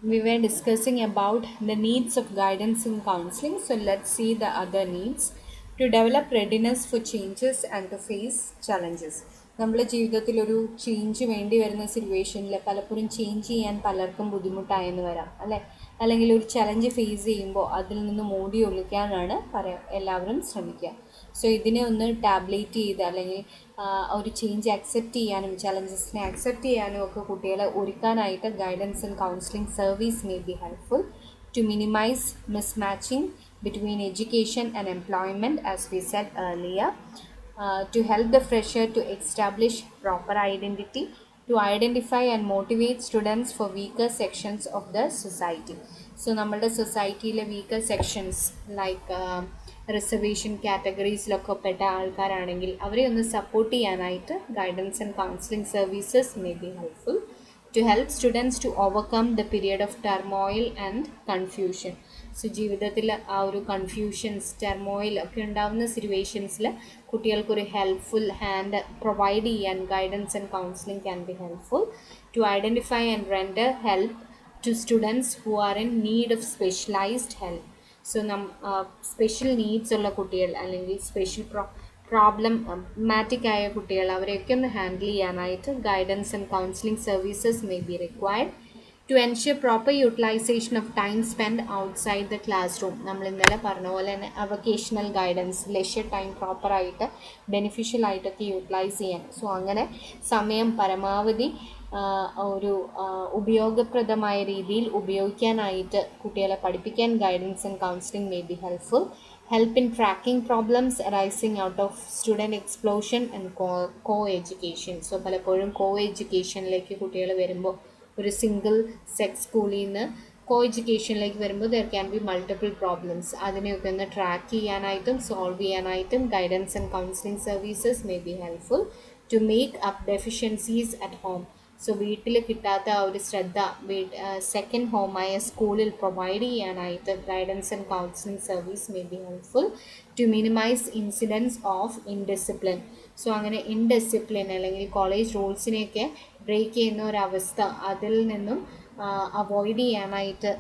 we were discussing about the needs of guidance in counseling. So let's see the other needs. To develop readiness for changes and to face challenges. നമ്മുടെ ജീവിതത്തിൽ ഒരു change വേണ്ടി വരുന്ന സിറ്റുവേഷനിൽ പലപ്പോഴും change ചെയ്യാൻ പലർക്കും ബുദ്ധിമുട്ടായെന്ന് വരാം അല്ലേ, അല്ലെങ്കിൽ ഒരു ചലഞ്ച് ഫേസ് ചെയ്യുമ്പോൾ അതിൽ നിന്ന് മോടി ഒളിക്കാനാണ് എല്ലാവരും ശ്രമിക്കുക. സോ ഇതിനെ ഒന്ന് ടാബ്ലേറ്റ് ചെയ്ത് അല്ലെങ്കിൽ ഒരു ചേഞ്ച് അക്സെപ്റ്റ് ചെയ്യാനും ചലഞ്ചസിനെ അക്സെപ്റ്റ് ചെയ്യാനും ഒക്കെ കുട്ടികളെ ഒരുക്കാനായിട്ട് guidance and counselling service may be helpful to minimise mismatching between education and employment, as we said earlier, to help the fresher to establish proper identity, to identify and motivate students for weaker sections of the society. So നമ്മളുടെ സൊസൈറ്റിയിലെ weaker sections like reservation കാറ്റഗറീസിലൊക്കെ പെട്ട ആൾക്കാരാണെങ്കിൽ അവരെ ഒന്ന് support ചെയ്യാനായിട്ട് guidance and counselling services may be helpful to help students to overcome the period of turmoil and confusion. So ജീവിതത്തിൽ ആ ഒരു confusions turmoil ഒക്കെ ഉണ്ടാകുന്ന സിറ്റുവേഷൻസിൽ കുട്ടികൾക്കൊരു ഹെൽപ്ഫുൾ ഹാൻഡ് പ്രൊവൈഡ് ചെയ്യാൻ guidance and counselling can be helpful to identify and render help to students who are in need of specialised help. So special needs ഉള്ള കുട്ടികൾ അല്ലെങ്കിൽ സ്പെഷ്യൽ പ്രോബ്ലമാറ്റിക് ആയ കുട്ടികൾ അവരെയൊക്കെ ഒന്ന് ഹാൻഡിൽ ചെയ്യാനായിട്ട് guidance and counselling services may be required to ensure proper utilisation of time spend outside the class room. നമ്മൾ ഇന്നലെ പറഞ്ഞ പോലെ തന്നെ അവൊക്കേഷണൽ ഗൈഡൻസ് ലെഷർ ടൈം പ്രോപ്പറായിട്ട് ബെനിഫിഷ്യൽ ആയിട്ടൊക്കെ യൂട്ടിലൈസ് ചെയ്യാൻ. സോ അങ്ങനെ സമയം പരമാവധി ഒരു ഉപയോഗപ്രദമായ രീതിയിൽ ഉപയോഗിക്കാനായിട്ട് കുട്ടികളെ പഠിപ്പിക്കാൻ guidance and counselling may be helpful. Help in tracking problems arising out of student explosion and co-education. So പലപ്പോഴും co-educationലേക്ക് കുട്ടികൾ വരുമ്പോൾ ഒരു സിംഗിൾ സെക്സ് സ്കൂളിൽ നിന്ന് co-educationലേക്ക് വരുമ്പോൾ there can be multiple problems. അതിനെയൊക്കെ ഒന്ന് ട്രാക്ക് ചെയ്യാനായിട്ടും സോൾവ് ചെയ്യാനായിട്ടും guidance and counselling services may be helpful to make up deficiencies at home. So വീട്ടിൽ കിട്ടാത്ത ആ ഒരു ശ്രദ്ധ സെക്കൻഡ് ഹോമായ സ്കൂളിൽ പ്രൊവൈഡ് ചെയ്യാനായിട്ട് guidance and counselling service may be helpful to minimise incidence of indiscipline. So അങ്ങനെ ഇൻഡിസിപ്ലിൻ അല്ലെങ്കിൽ കോളേജ് റൂൾസിനെയൊക്കെ ബ്രേക്ക് ചെയ്യുന്ന ഒരവസ്ഥ അതിൽ നിന്നും അവോയ്ഡ് ചെയ്യാനായിട്ട്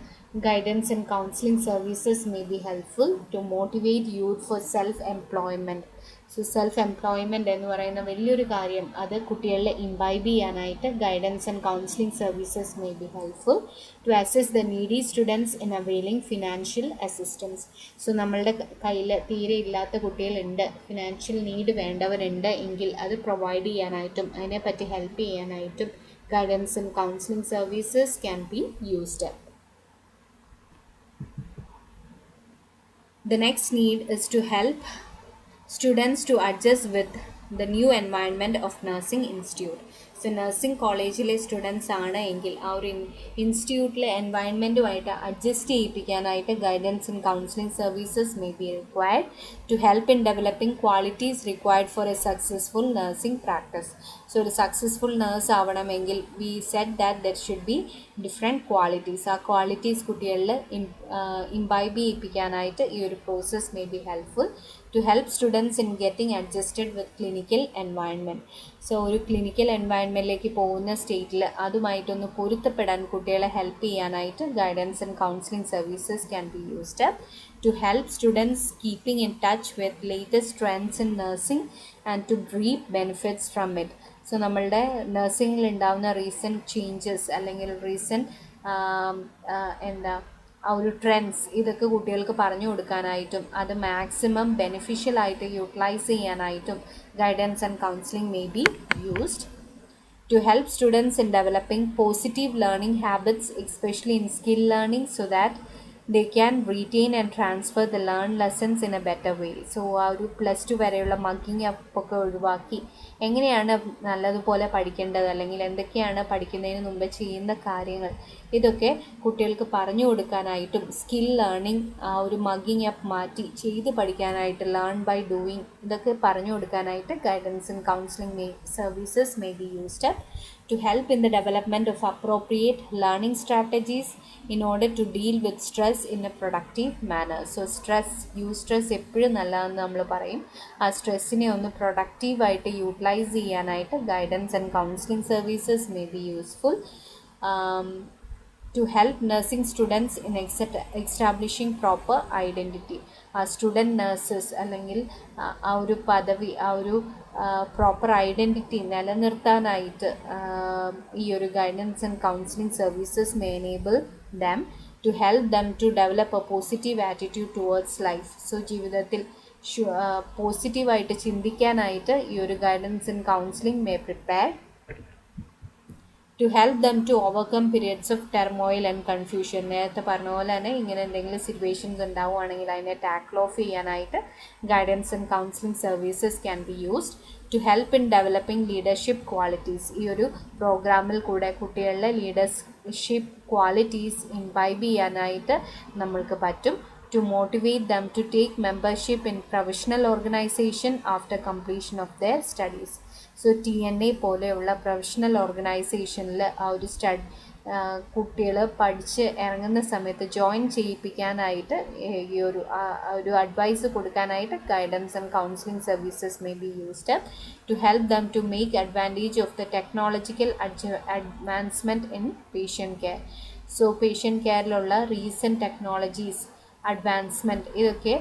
guidance and counselling services may be helpful to motivate youth for self employment. So self employment എന്ന് പറയുന്ന വലിയൊരു കാര്യം അത് കുട്ടികളിലെ ഇംബൈബ് ചെയ്യാനായിട്ട് guidance and counselling services may be helpful to assess the needy students in availing financial assistance. So നമ്മളുടെ കയ്യിൽ തീരെ ഇല്ലാത്ത കുട്ടികളുണ്ട്, ഫിനാൻഷ്യൽ നീഡ് വേണ്ടവരുണ്ട് എങ്കിൽ അത് പ്രൊവൈഡ് ചെയ്യാനായിട്ടും അതിനെപ്പറ്റി ഹെൽപ്പ് ചെയ്യാനായിട്ടും guidance and counselling services can be used. The next need is to help students to adjust with the new environment of nursing institute. So nursing കോളേജിലെ സ്റ്റുഡൻസ് ആണ് എങ്കിൽ ആ ഒരു ഇൻസ്റ്റിറ്റ്യൂട്ടിലെ എൻവയൺമെൻറ്റുമായിട്ട് അഡ്ജസ്റ്റ് ചെയ്യിപ്പിക്കാനായിട്ട് guidance and counselling services may be required to help in developing qualities required for a successful nursing practice. So ഒരു successful nurse ആവണമെങ്കിൽ we said that there should be different qualities. ആ ക്വാളിറ്റീസ് കുട്ടികളിൽ imbibe ചെയ്യിപ്പിക്കാനായിട്ട് ഈ ഒരു process may be helpful to help students in getting adjusted with clinical environment. So ഒരു clinical എൻവയൺമെൻറ്റിലേക്ക് പോകുന്ന സ്റ്റേറ്റിൽ അതുമായിട്ടൊന്ന് പൊരുത്തപ്പെടാൻ കുട്ടികളെ ഹെൽപ്പ് ചെയ്യാനായിട്ട് guidance and counselling services can be used to help students keeping in touch with latest trends in nursing and to reap benefits from it. So നമ്മളുടെ നഴ്സിംഗിൽ ഉണ്ടാകുന്ന റീസെൻറ്റ് ചേഞ്ചസ് അല്ലെങ്കിൽ റീസെൻറ്റ് ആ ഒരു ട്രെൻഡ്സ് ഇതൊക്കെ കുട്ടികൾക്ക് പറഞ്ഞു കൊടുക്കാനായിട്ടും അത് മാക്സിമം ബെനിഫിഷ്യലായിട്ട് യൂട്ടിലൈസ് ചെയ്യാനായിട്ടും guidance and counselling may be used to help students in developing positive learning habits, especially in skill learning, so that they can retain and transfer the learned lessons in a better way. So ആ ഒരു +2 വരെയുള്ള മഗ്ഗിങ് ഒക്കെ ഒഴിവാക്കി എങ്ങനെയാണ് നല്ലതുപോലെ പഠിക്കേണ്ടത് അല്ലെങ്കിൽ എന്തൊക്കെയാണ് പഠിക്കുന്നതിന് മുമ്പ് ചെയ്യുന്ന കാര്യങ്ങൾ ഇതൊക്കെ കുട്ടികൾക്ക് പറഞ്ഞു കൊടുക്കാനായിട്ടും സ്കിൽ ലേണിംഗ് ആ ഒരു മഗ്ഗിങ് അപ്പ് മാറ്റി ചെയ്ത് പഠിക്കാനായിട്ട് ലേൺ ബൈ ഡൂയിങ് ഇതൊക്കെ പറഞ്ഞു കൊടുക്കാനായിട്ട് guidance and counselling services may be used to help in the development of appropriate learning strategies in order to deal with stress in a productive manner. So stress എപ്പോഴും നല്ലതെന്ന് നമ്മൾ പറയും. ആ സ്ട്രെസ്സിനെ ഒന്ന് പ്രൊഡക്റ്റീവായിട്ട് utilise ചെയ്യാനായിട്ട് guidance and counselling services may be useful. to help nursing students in establishing proper identity. Student nurses അല്ലെങ്കിൽ ആ ഒരു പദവി, ആ ഒരു പ്രോപ്പർ ഐഡൻറ്റിറ്റി നിലനിർത്താനായിട്ട് ഈ ഒരു guidance and counselling services may enable dum to help them to develop a positive attitude towards life. So ജീവിതത്തിൽ പോസിറ്റീവായിട്ട് ചിന്തിക്കാനായിട്ട് ഈ ഒരു guidance and counselling may prepare to help them to overcome periods of turmoil and confusion. നേരത്തെ പറഞ്ഞ പോലെ തന്നെ ഇങ്ങനെ എന്തെങ്കിലും സിറ്റുവേഷൻസ് ഉണ്ടാവുകയാണെങ്കിൽ അതിനെ ടാക്കിൾ ഓഫ് ചെയ്യാനായിട്ട് guidance and counselling services can be used to help in developing leadership qualities. ഈ ഒരു പ്രോഗ്രാമിൽ കൂടെ കുട്ടികളിലെ ലീഡർഷിപ്പ് ക്വാളിറ്റീസ് ഇംബൈബ് ചെയ്യാനായിട്ട് നമ്മൾക്ക് പറ്റും. To motivate them to take membership in professional organization after completion of their studies. So TNA പോലെയുള്ള professional ഓർഗനൈസേഷനിൽ ആ ഒരു കുട്ടികൾ പഠിച്ച് ഇറങ്ങുന്ന സമയത്ത് ജോയിൻ ചെയ്യിപ്പിക്കാനായിട്ട് ഈ ഒരു അഡ്വൈസ് കൊടുക്കാനായിട്ട് guidance and counselling services may be used to help them to make advantage of the technological advancement in patient care. So patient കെയറിലുള്ള റീസെൻറ്റ് ടെക്നോളജീസ്, അഡ്വാൻസ്മെൻറ്റ്, ഇതൊക്കെ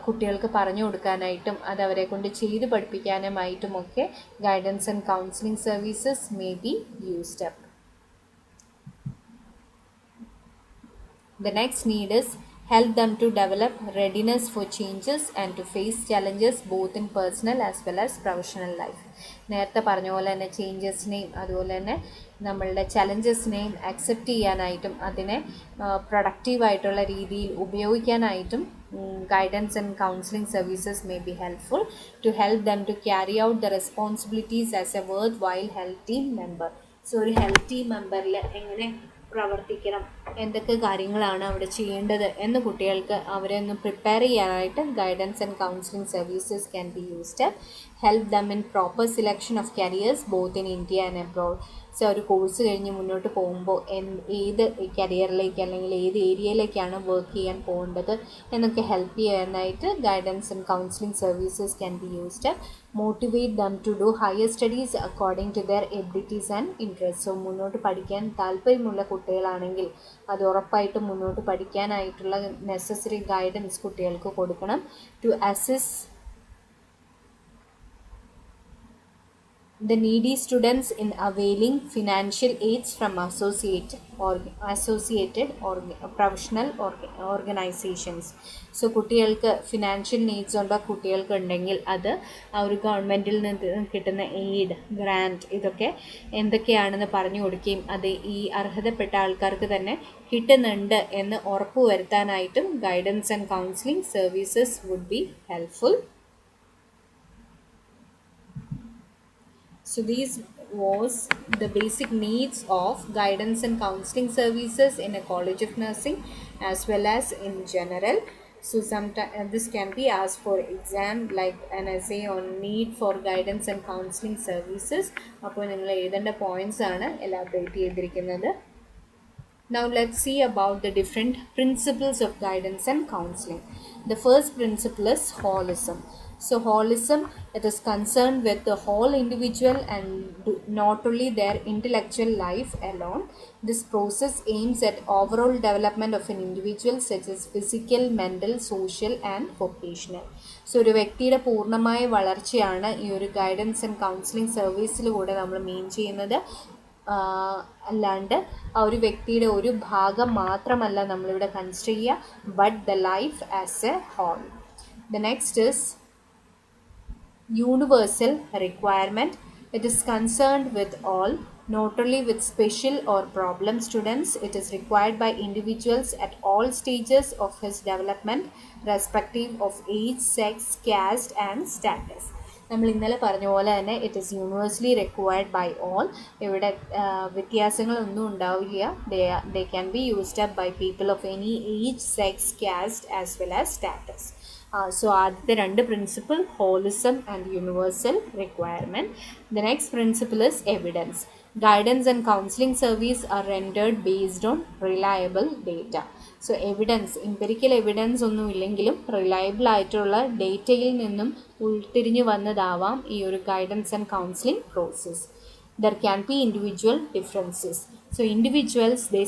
കുട്ടികൾക്ക് പറഞ്ഞു കൊടുക്കാനായിട്ടും അത് അവരെ കൊണ്ട് ചെയ്ത് പഠിപ്പിക്കാനുമായിട്ടുമൊക്കെ guidance and counselling services may be used up. The next need is help them to develop readiness for changes and to face challenges both in personal as well as professional life. നേരത്തെ പറഞ്ഞ പോലെ തന്നെ ചേഞ്ചസിനെയും അതുപോലെ തന്നെ നമ്മളുടെ ചലഞ്ചസിനെയും accept ചെയ്യാനായിട്ടും അതിനെ പ്രൊഡക്റ്റീവായിട്ടുള്ള രീതിയിൽ ഉപയോഗിക്കാനായിട്ടും guidance and counselling services may be helpful to help them to carry out the responsibilities as a worthwhile health team member. So ഒരു ഹെൽത്ത് ടീം മെമ്പറിൽ എങ്ങനെ പ്രവർത്തിക്കണം, എന്തൊക്കെ കാര്യങ്ങളാണ് അവിടെ ചെയ്യേണ്ടത് എന്ന് കുട്ടികൾക്ക് അവരെ ഒന്ന് പ്രിപ്പയർ ചെയ്യാനായിട്ട് guidance and counselling services can be used. Help them in proper selection of careers both in India and abroad. So ഒരു കോഴ്സ് കഴിഞ്ഞ് മുന്നോട്ട് പോകുമ്പോൾ ഏത് കരിയറിലേക്ക് അല്ലെങ്കിൽ ഏത് ഏരിയയിലേക്കാണ് വർക്ക് ചെയ്യാൻ പോകേണ്ടത് എന്നൊക്കെ ഹെൽപ്പ് ചെയ്യാനായിട്ട് guidance and counselling services can be used. Motivate them to do higher studies according to their abilities and interest. So മുന്നോട്ട് പഠിക്കാൻ താല്പര്യമുള്ള കുട്ടികളാണെങ്കിൽ അത് ഉറപ്പായിട്ടും മുന്നോട്ട് പഠിക്കാനായിട്ടുള്ള നെസസറി ഗൈഡൻസ് കുട്ടികൾക്ക് കൊടുക്കണം. To assist the needy students in availing financial aids from associated professional organizations. So കുട്ടികൾക്ക് ഫിനാൻഷ്യൽ നീഡ്സ് ഉള്ള കുട്ടികൾക്ക് ഉണ്ടെങ്കിൽ അത് ആ ഒരു ഗവൺമെൻറ്റിൽ നിന്ന് കിട്ടുന്ന എയ്ഡ്, ഗ്രാൻറ്റ്, ഇതൊക്കെ എന്തൊക്കെയാണെന്ന് പറഞ്ഞു കൊടുക്കുകയും അത് ഈ അർഹതപ്പെട്ട ആൾക്കാർക്ക് തന്നെ കിട്ടുന്നുണ്ട് എന്ന് ഉറപ്പുവരുത്താനായിട്ടും guidance and counselling services would be helpful. So these was the basic needs of guidance and counseling services in a college of nursing as well as in general. So sometimes this can be asked for exam like an essay on need for guidance and counseling services. അപ്പോൾ നിങ്ങൾ എഴുതേണ്ട points ആണ് elaborate ചെയ്തിരിക്കുന്നത്. Now let's see about the different principles of guidance and counseling. The first principle is holism. So holism, it is concerned with the whole individual and not only their intellectual life alone. This process aims at overall development of an individual such as physical, mental, social and vocational. So ഒരു വ്യക്തിയുടെ പൂർണ്ണമായ വളർച്ചയാണ് ഈ ഒരു guidance and counselling സർവീസിലൂടെ നമ്മൾ മീൻ ചെയ്യുന്നത്. അല്ലാണ്ട് ആ ഒരു വ്യക്തിയുടെ ഒരു ഭാഗം മാത്രമല്ല നമ്മളിവിടെ കൺസിഡർ ചെയ്യുക, but the life as a whole. The next is universal requirement. It is concerned with all, not only with special or problem students. It is required by individuals at all stages of his development, respective of age, sex, caste and status. നമ്മൾ ഇന്നലെ പറഞ്ഞ പോലെ തന്നെ it is universally required by all. ഇവിടെ വ്യത്യാസങ്ങളൊന്നും ഉണ്ടാവില്ല. They can be used up by people of any age, sex, caste as well as status. So ആദ്യത്തെ രണ്ട് principle holism and universal requirement. The next principle is evidence. Guidance and counselling service are rendered based on reliable data. So evidence, empirical evidence ഒന്നും ഇല്ലെങ്കിലും reliable ആയിട്ടുള്ള ഡേറ്റയിൽ നിന്നും ഉൾത്തിരിഞ്ഞു വന്നതാവാം ഈ ഒരു guidance and counselling process. There can be individual differences. So individuals, they